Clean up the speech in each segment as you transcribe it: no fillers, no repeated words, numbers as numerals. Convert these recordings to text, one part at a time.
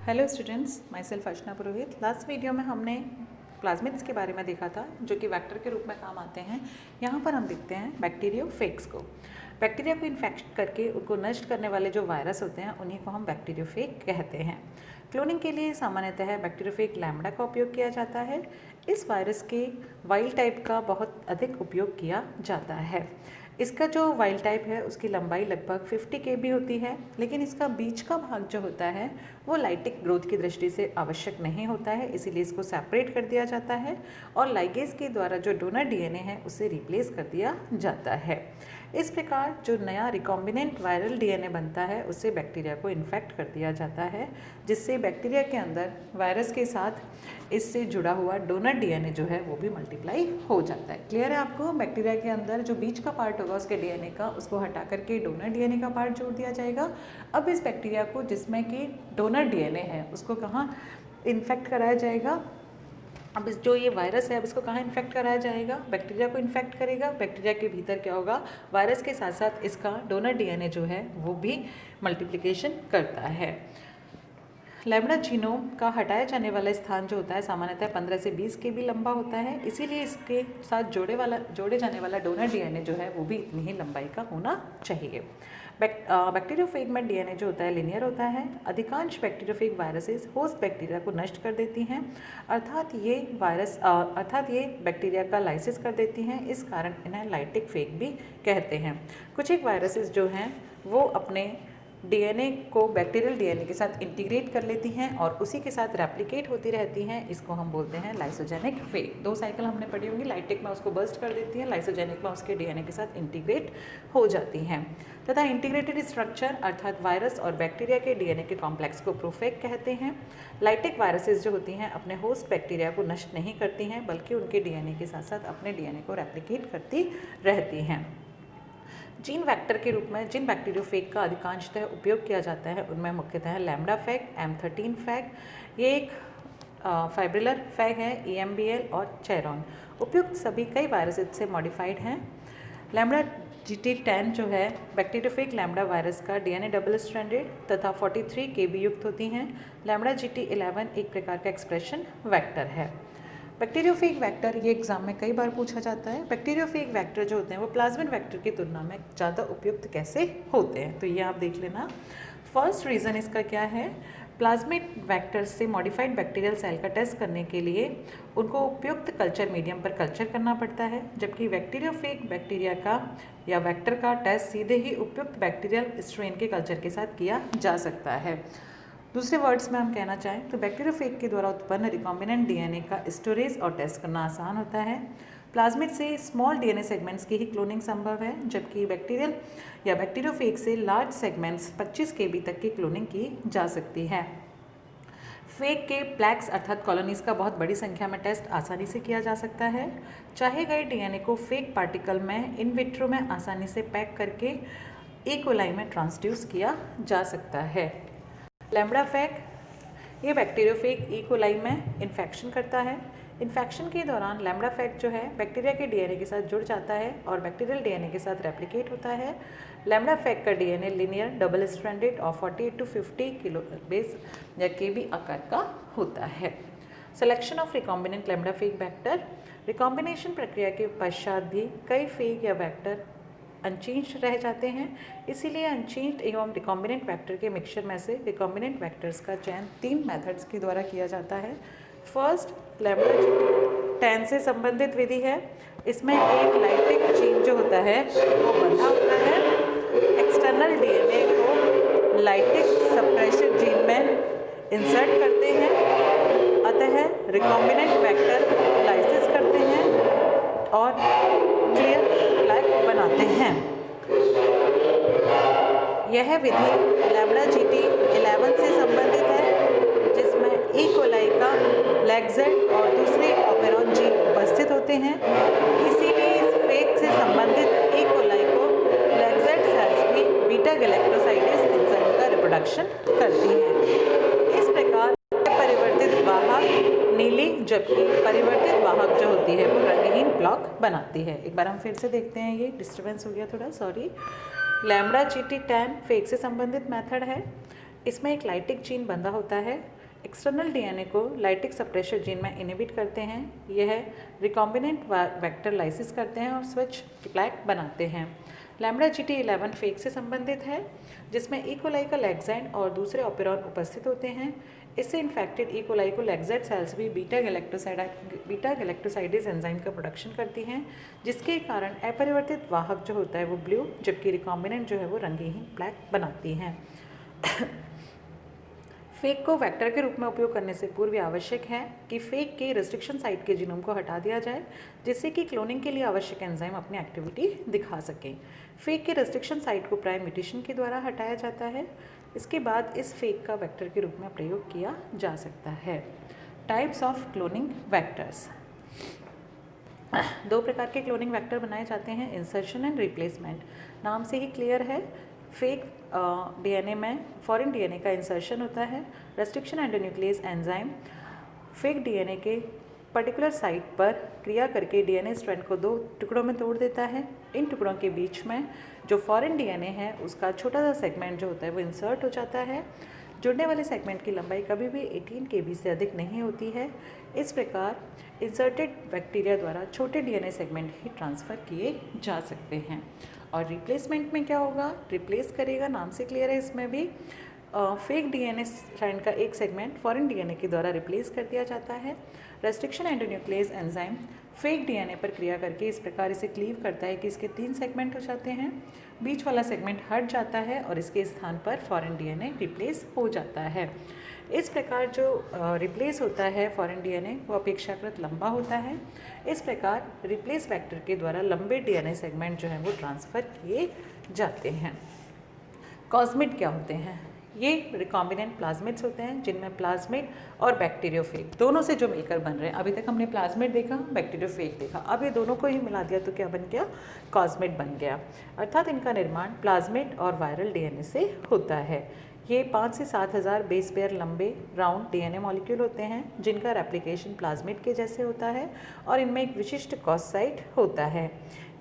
Hello students, my self Archana Purohit. Last video में हमने plasmids के बारे में देखा था जो कि वेक्टर के रूप में काम आते हैं। यहाँ पर हम देखते हैं बैक्टीरियोफेग्स को। बैक्टीरिया को इन्फेक्ट करके उनको नष्ट करने वाले जो वायरस होते हैं उन्हीं को हम बैक्टीरियोफेग कहते हैं। क्लोनिंग के लिए सामान्यतः बैक्टीरियोफेग लैम्बडा का उपयोग किया जाता है। इस वायरस के वाइल्ड टाइप का बहुत अधिक उपयोग किया जाता है। इसका जो वाइल्ड टाइप है उसकी लंबाई लगभग 50 kb होती है, लेकिन इसका बीच का भाग जो होता है वो लाइटिक ग्रोथ की दृष्टि से आवश्यक नहीं होता है, इसीलिए इसको सेपरेट कर दिया जाता है और लाइगेज के द्वारा जो डोनर डीएनए है उसे रिप्लेस कर दिया जाता है। इस प्रकार जो नया रिकॉम्बिनेंट वायरल डीएनए बनता है उससे बैक्टीरिया को इन्फेक्ट कर दिया जाता है, जिससे बैक्टीरिया के अंदर वायरस के साथ इससे जुड़ा हुआ डोनर डीएनए जो है वो भी मल्टीप्लाई हो जाता है। क्लियर है आपको? बैक्टीरिया के अंदर जो बीच का पार्ट होगा उसके डीएनए का, उसको हटा करके डोनर डीएनए का पार्ट जोड़ दिया जाएगा। अब इस बैक्टीरिया को जिसमें कि डोनर डीएनए है उसको कहाँ इन्फेक्ट कराया जाएगा? अब इस जो ये वायरस है अब इसको कहाँ इन्फेक्ट कराया जाएगा? बैक्टीरिया को इन्फेक्ट करेगा। बैक्टीरिया के भीतर क्या होगा? वायरस के साथ साथ इसका डोनर डीएनए जो है वो भी मल्टीप्लिकेशन करता है। लैम्बडा जीनोम का हटाया जाने वाला स्थान जो होता है सामान्यतः 15 से 20 kb लंबा होता है, इसीलिए इसके साथ जोड़े जाने वाला डोनर डीएनए जो है वो भी इतनी ही लंबाई का होना चाहिए। बैक्टीरियोफेग में डीएनए जो होता है लिनियर होता है। अधिकांश बैक्टीरियोफेग वायरसेस होस्ट बैक्टीरिया को नष्ट कर देती हैं, अर्थात ये बैक्टीरिया का लाइसिस कर देती हैं। इस कारण इन्हें लाइटिक फेग भी कहते हैं। कुछ एक वायरसेस जो हैं वो अपने डीएनए को बैक्टीरियल डीएनए के साथ इंटीग्रेट कर लेती हैं और उसी के साथ रेप्लिकेट होती रहती हैं। इसको हम बोलते हैं लाइसोजेनिक फेग। 2 साइकिल हमने पढ़ी होंगी। लाइटिक में उसको बर्स्ट कर देती है, लाइसोजेनिक में उसके डीएनए के साथ इंटीग्रेट हो जाती हैं। तथा इंटीग्रेटेड स्ट्रक्चर अर्थात वायरस और बैक्टीरिया के डीएनए के कॉम्प्लेक्स को प्रोफेग कहते हैं। लाइटिक वायरसेस जो होती हैं अपने होस्ट बैक्टीरिया को नष्ट नहीं करती हैं, बल्कि उनके डीएनए के साथ साथ अपने डीएनए को रेप्लिकेट करती रहती हैं। जीन वेक्टर के रूप में जिन बैक्टीरियोफेग का अधिकांशतः उपयोग किया जाता है उनमें मुख्यतः लैम्बडा फेग, M13 फेग, ये एक फाइब्रिलर फेग है, EMBL और चेरॉन। उपयुक्त सभी कई वायरस से मॉडिफाइड हैं। लैम्बडा GT10 जो है बैक्टीरियोफेग लैम्बडा वायरस का डीएनए डबल स्ट्रैंडेड तथा 43 kb युक्त होती हैं। लैम्बडा GT11 एक प्रकार का एक्सप्रेशन वेक्टर है। बैक्टीरियोफेग वेक्टर ये एग्जाम में कई बार पूछा जाता है। बैक्टीरियोफेग वेक्टर जो होते हैं वो प्लाज्मिड वेक्टर की तुलना में ज़्यादा उपयुक्त कैसे होते हैं, तो ये आप देख लेना। फर्स्ट रीज़न इसका क्या है? प्लाज्मिड वेक्टर से मॉडिफाइड बैक्टीरियल सेल का टेस्ट करने के लिए उनको उपयुक्त कल्चर मीडियम पर कल्चर करना पड़ता है, जबकि बैक्टीरियोफेग बैक्टीरिया का या वेक्टर का टेस्ट सीधे ही उपयुक्त बैक्टीरियल स्ट्रेन के कल्चर के साथ किया जा सकता है। दूसरे वर्ड्स में हम कहना चाहें तो बैक्टीरियोफेग के द्वारा उत्पन्न रिकॉम्बिनेंट डीएनए का स्टोरेज और टेस्ट करना आसान होता है। प्लाज्मिड से स्मॉल डीएनए सेगमेंट्स की ही क्लोनिंग संभव है, जबकि बैक्टीरियल या बैक्टीरियोफेग से लार्ज सेगमेंट्स 25 kb तक की क्लोनिंग की जा सकती है। फेग के प्लैक्स अर्थात कॉलोनीज का बहुत बड़ी संख्या में टेस्ट आसानी से किया जा सकता है। चाहे गए डीएनए को फेग पार्टिकल में इन विट्रो में आसानी से पैक करके ई कोलाई में ट्रांसड्यूस किया जा सकता है। लैम्बडा फेग ये बैक्टीरियोफेग ई कोलाई में इन्फेक्शन करता है। इन्फेक्शन के दौरान लैम्बडा फेग जो है बैक्टीरिया के डीएनए के साथ जुड़ जाता है और बैक्टीरियल डीएनए के साथ रेप्लिकेट होता है। लैम्बडा फेग का डीएनए लिनियर डबल स्ट्रैंडेड और 48 to 50 किलोबेस या kb आकार का होता है। Selection of recombinant lambda phage vector. Recombination प्रक्रिया के पश्चात भी कई फेग या वेक्टर अनचेंज्ड रह जाते हैं, इसीलिए अनचेंज्ड एवं रिकॉम्बिनेंट वेक्टर के मिक्सचर में से रिकॉम्बिनेंट वेक्टर्स का चयन 3 मेथड्स के द्वारा किया जाता है। फर्स्ट, लैम्बडा GT10 से संबंधित विधि है। इसमें एक लाइटिक जीन जो होता है वो बंधा होता है। एक्सटर्नल डीएनए को लाइटिक सप्रेशन जीन में इंसर्ट करते हैं, अतः रिकॉम्बिनेंट वेक्टर लाइसिस करते हैं और क्लियर प्लैक बनाते हैं। यह विधि लैम्बडा GT11 से संबंधित है, जिसमें ई कोलाई का लैक्जेट और दूसरे ऑपेरॉन जीन उपस्थित होते हैं। इसीलिए इस फेग से संबंधित ई कोलाई को लैक्जेट सेल्स भी बीटा गैलेक्टोसाइडेज एंजाइम का रिप्रोडक्शन करती हैं। इस प्रकार परिवर्तित वाहक नीली, जबकि परिवर्तित वाहक जो होती है वो रंगहीन ब्लॉक बनाती है। एक बार हम फिर से देखते हैं, ये डिस्टर्बेंस हो गया थोड़ा, सॉरी। लैम्बडा GT10 फेग से संबंधित मेथड है। इसमें एक लाइटिक जीन बंधा होता है। एक्सटर्नल डीएनए को लाइटिक सप्रेशर जीन में इनहिबिट करते हैं। यह रिकॉम्बिनेंट वेक्टर लाइसिस करते हैं और स्विच प्लैक बनाते हैं। लैम्बडा GT11 फेक से संबंधित है, जिसमें ई कोलाई का लेग्जैंड और दूसरे ऑपेरॉन उपस्थित होते हैं। इससे इन्फेक्टेड ई कोलाई को लेग्जैंड सेल्स भी बीटा गैलेक्टोसाइडेज एंजाइम का प्रोडक्शन करती हैं, जिसके कारण अपरिवर्तित वाहक जो होता है वो ब्लू, जबकि रिकॉम्बिनेंट जो है वो रंगीन ब्लैक बनाती हैं। फेक को वेक्टर के रूप में उपयोग करने से पूर्व आवश्यक है कि फेक के रेस्ट्रिक्शन साइट के जीनोम को हटा दिया जाए, जिससे कि क्लोनिंग के लिए आवश्यक एंजाइम अपनी एक्टिविटी दिखा सकें। फेक के रेस्ट्रिक्शन साइट को प्राइम म्यूटेशन के द्वारा हटाया जाता है। इसके बाद इस फेक का वेक्टर के रूप में प्रयोग किया जा सकता है। Types of cloning vectors. 2 प्रकार के क्लोनिंग वेक्टर बनाए जाते हैं, इंसर्शन एंड रिप्लेसमेंट। नाम से ही क्लियर है, फेक डीएनए में फॉरेन डीएनए का इंसर्शन होता है। Restriction endonuclease enzyme fake DNA के पर्टिकुलर साइट पर क्रिया करके डीएनए स्ट्रैंड को 2 टुकड़ों में तोड़ देता है। इन टुकड़ों के बीच में जो फॉरेन डीएनए है उसका छोटा सा सेगमेंट जो होता है वो इंसर्ट हो जाता है। जुड़ने वाले सेगमेंट की लंबाई कभी भी 18 kb से अधिक नहीं होती है। इस प्रकार इंसर्टेड बैक्टीरिया द्वारा छोटे डीएनए सेगमेंट ही ट्रांसफ़र किए जा सकते हैं। और रिप्लेसमेंट में क्या होगा, रिप्लेस करेगा, नाम से क्लियर है इसमें भी। फेक डीएनए स्ट्रैंड का एक सेगमेंट फॉरेन डीएनए के द्वारा रिप्लेस कर दिया जाता है। Restriction endonuclease enzyme fake DNA पर क्रिया करके इस प्रकार इसे क्लीव करता है कि इसके 3 सेगमेंट हो जाते हैं। बीच वाला सेगमेंट हट जाता है और इसके स्थान पर फॉरेन डीएनए रिप्लेस हो जाता है। इस प्रकार जो रिप्लेस होता है फॉरेन डीएनए वो अपेक्षाकृत लंबा होता है। इस प्रकार रिप्लेस वेक्टर के द्वारा लंबे डीएनए सेगमेंट जो है वो ट्रांसफ़र किए जाते हैं। कॉस्मिड क्या होते हैं? ये रिकॉम्बिनेंट प्लाज्मिड्स होते हैं, जिनमें प्लाज्मिड और बैक्टीरियोफेग दोनों से जो मिलकर बन रहे हैं। अभी तक हमने प्लाज्मिड देखा, बैक्टीरियोफेग देखा, अब ये दोनों को ही मिला दिया तो क्या बन गया, कॉस्मिड बन गया। अर्थात इनका निर्माण प्लाज्मिड और वायरल डीएनए से होता है। ये 5 से 7 हज़ार बेस पेयर लंबे राउंड डीएनए मॉलिक्यूल होते हैं, जिनका रेप्लिकेशन प्लाज्मिड के जैसे होता है और इनमें एक विशिष्ट कॉस साइट होता है।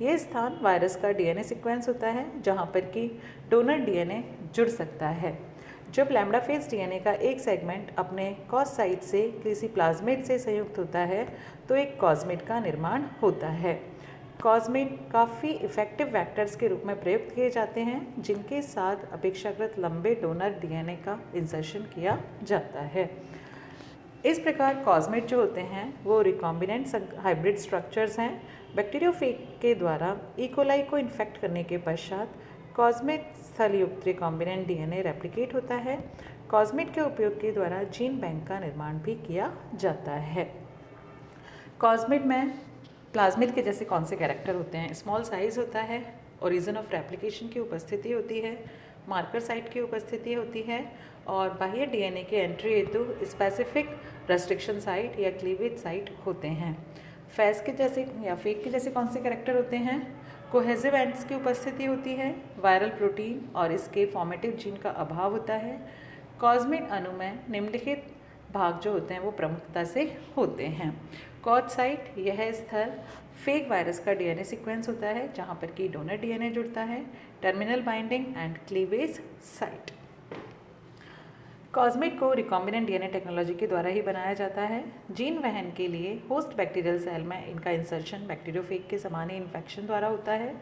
ये स्थान वायरस का डीएनए सीक्वेंस होता है, जहाँ पर कि डोनर डीएनए जुड़ सकता है। जब लैम्बडा फेज डीएनए का एक सेगमेंट अपने कॉस साइट से किसी प्लाज्मिड से संयुक्त होता है तो एक कॉस्मिड का निर्माण होता है। कॉस्मिड काफ़ी इफ़ेक्टिव वेक्टर्स के रूप में प्रयुक्त किए जाते हैं, जिनके साथ अपेक्षाकृत लंबे डोनर डीएनए का इंसर्शन किया जाता है। इस प्रकार कॉस्मिड जो होते हैं वो रिकॉम्बिनेंट हाइब्रिड स्ट्रक्चर्स हैं। बैक्टीरियोफेग के द्वारा ई कोलाई को इन्फेक्ट करने के पश्चात कॉस्मिड स्थलयुक्त रिकॉम्बिनेंट डीएनए रेप्लिकेट होता है। कॉस्मिड के उपयोग के द्वारा जीन बैंक का निर्माण भी किया जाता है। कॉस्मिड में प्लाज्मिड के जैसे कौन से कैरेक्टर होते हैं? स्मॉल साइज होता है, ओरिजिन ऑफ रेप्लिकेशन की उपस्थिति होती है, मार्कर साइट की उपस्थिति होती है और बाह्य डीएनए के एंट्री हेतु स्पेसिफिक रेस्ट्रिक्शन साइट या क्लीवेज साइट होते हैं। फैस के जैसे या फेक के जैसे कौन से कैरेक्टर होते हैं? कोहेसिव एंड्स की उपस्थिति होती है, वायरल प्रोटीन और इसके फॉर्मेटिव जीन का अभाव होता है। कॉस्मिड अणु में निम्नलिखित भाग जो होते हैं वो प्रमुखता से होते हैं। कॉज साइट, यह स्थल फेक वायरस का डीएनए सीक्वेंस होता है, जहाँ पर कि डोनर डीएनए जुड़ता है। Terminal binding and cleavage site. Cosmid को रिकॉम्बिनेंट डीएनए टेक्नोलॉजी के द्वारा ही बनाया जाता है। जीन वहन के लिए होस्ट बैक्टीरियल सेल में इनका इंसर्शन बैक्टीरियोफेग के समान ही इन्फेक्शन द्वारा होता है।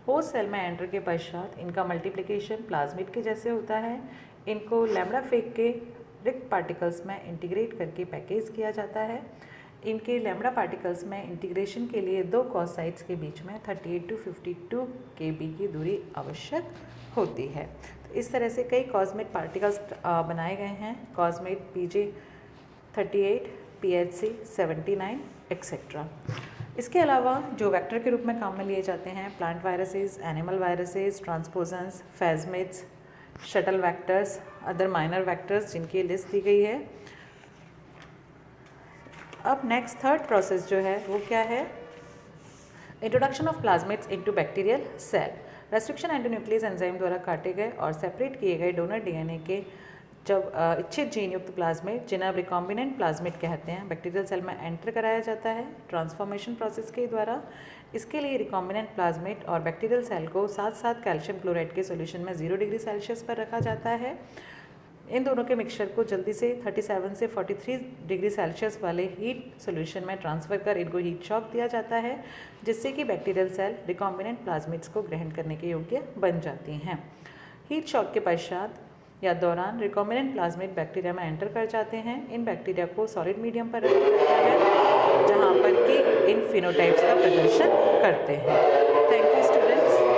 होस्ट सेल में एंटर के पश्चात इनका मल्टीप्लिकेशन प्लाज्मिड के जैसे होता है। इनको लैम्बडा फेग के रिक्त पार्टिकल्स में इंटीग्रेट करके पैकेज किया जाता है। इनके लैम्बडा पार्टिकल्स में इंटीग्रेशन के लिए 2 कॉस साइट्स के बीच में 38 to 52 kb की दूरी आवश्यक होती है। तो इस तरह से कई कॉस्मिड पार्टिकल्स बनाए गए हैं, कॉस्मिड PG38, PHC 79 एक्सेट्रा। इसके अलावा जो वेक्टर के रूप में काम में लिए जाते हैं, plant viruses, animal viruses, transposons, phasmids, shuttle vectors, other minor vectors, जिनकी लिस्ट दी गई है। अब नेक्स्ट थर्ड प्रोसेस जो है वो क्या है? Introduction of plasmids into bacterial cell. Restriction endonuclease enzyme द्वारा काटे गए और सेपरेट किए गए डोनर डीएनए के जब इच्छित जीन युक्त प्लाज्मिड, जिन्हें अब रिकॉम्बिनेंट प्लाज्मिड कहते हैं, बैक्टीरियल सेल में एंटर कराया जाता है ट्रांसफॉर्मेशन प्रोसेस के द्वारा। इसके लिए रिकॉम्बिनेंट प्लाज्मिड और बैक्टीरियल सेल को साथ साथ कैल्शियम क्लोराइड के सॉल्यूशन में 0 डिग्री सेल्सियस पर रखा जाता है। इन दोनों के मिक्सचर को जल्दी से 37 से 43 डिग्री सेल्सियस वाले हीट सोल्यूशन में ट्रांसफ़र कर इनको हीट शॉक दिया जाता है, जिससे कि बैक्टीरियल सेल रिकॉम्बिनेंट प्लाज्मिड्स को ग्रहण करने के योग्य बन जाती हैं। हीट शॉक के पश्चात या दौरान रिकॉम्बिनेंट प्लाज्मिड बैक्टीरिया में एंटर कर जाते हैं। इन बैक्टीरिया को सॉलिड मीडियम पर रखा जाता है, जहाँ पर कि इन फिनोटाइप्स का प्रदर्शन करते हैं। Thank you students.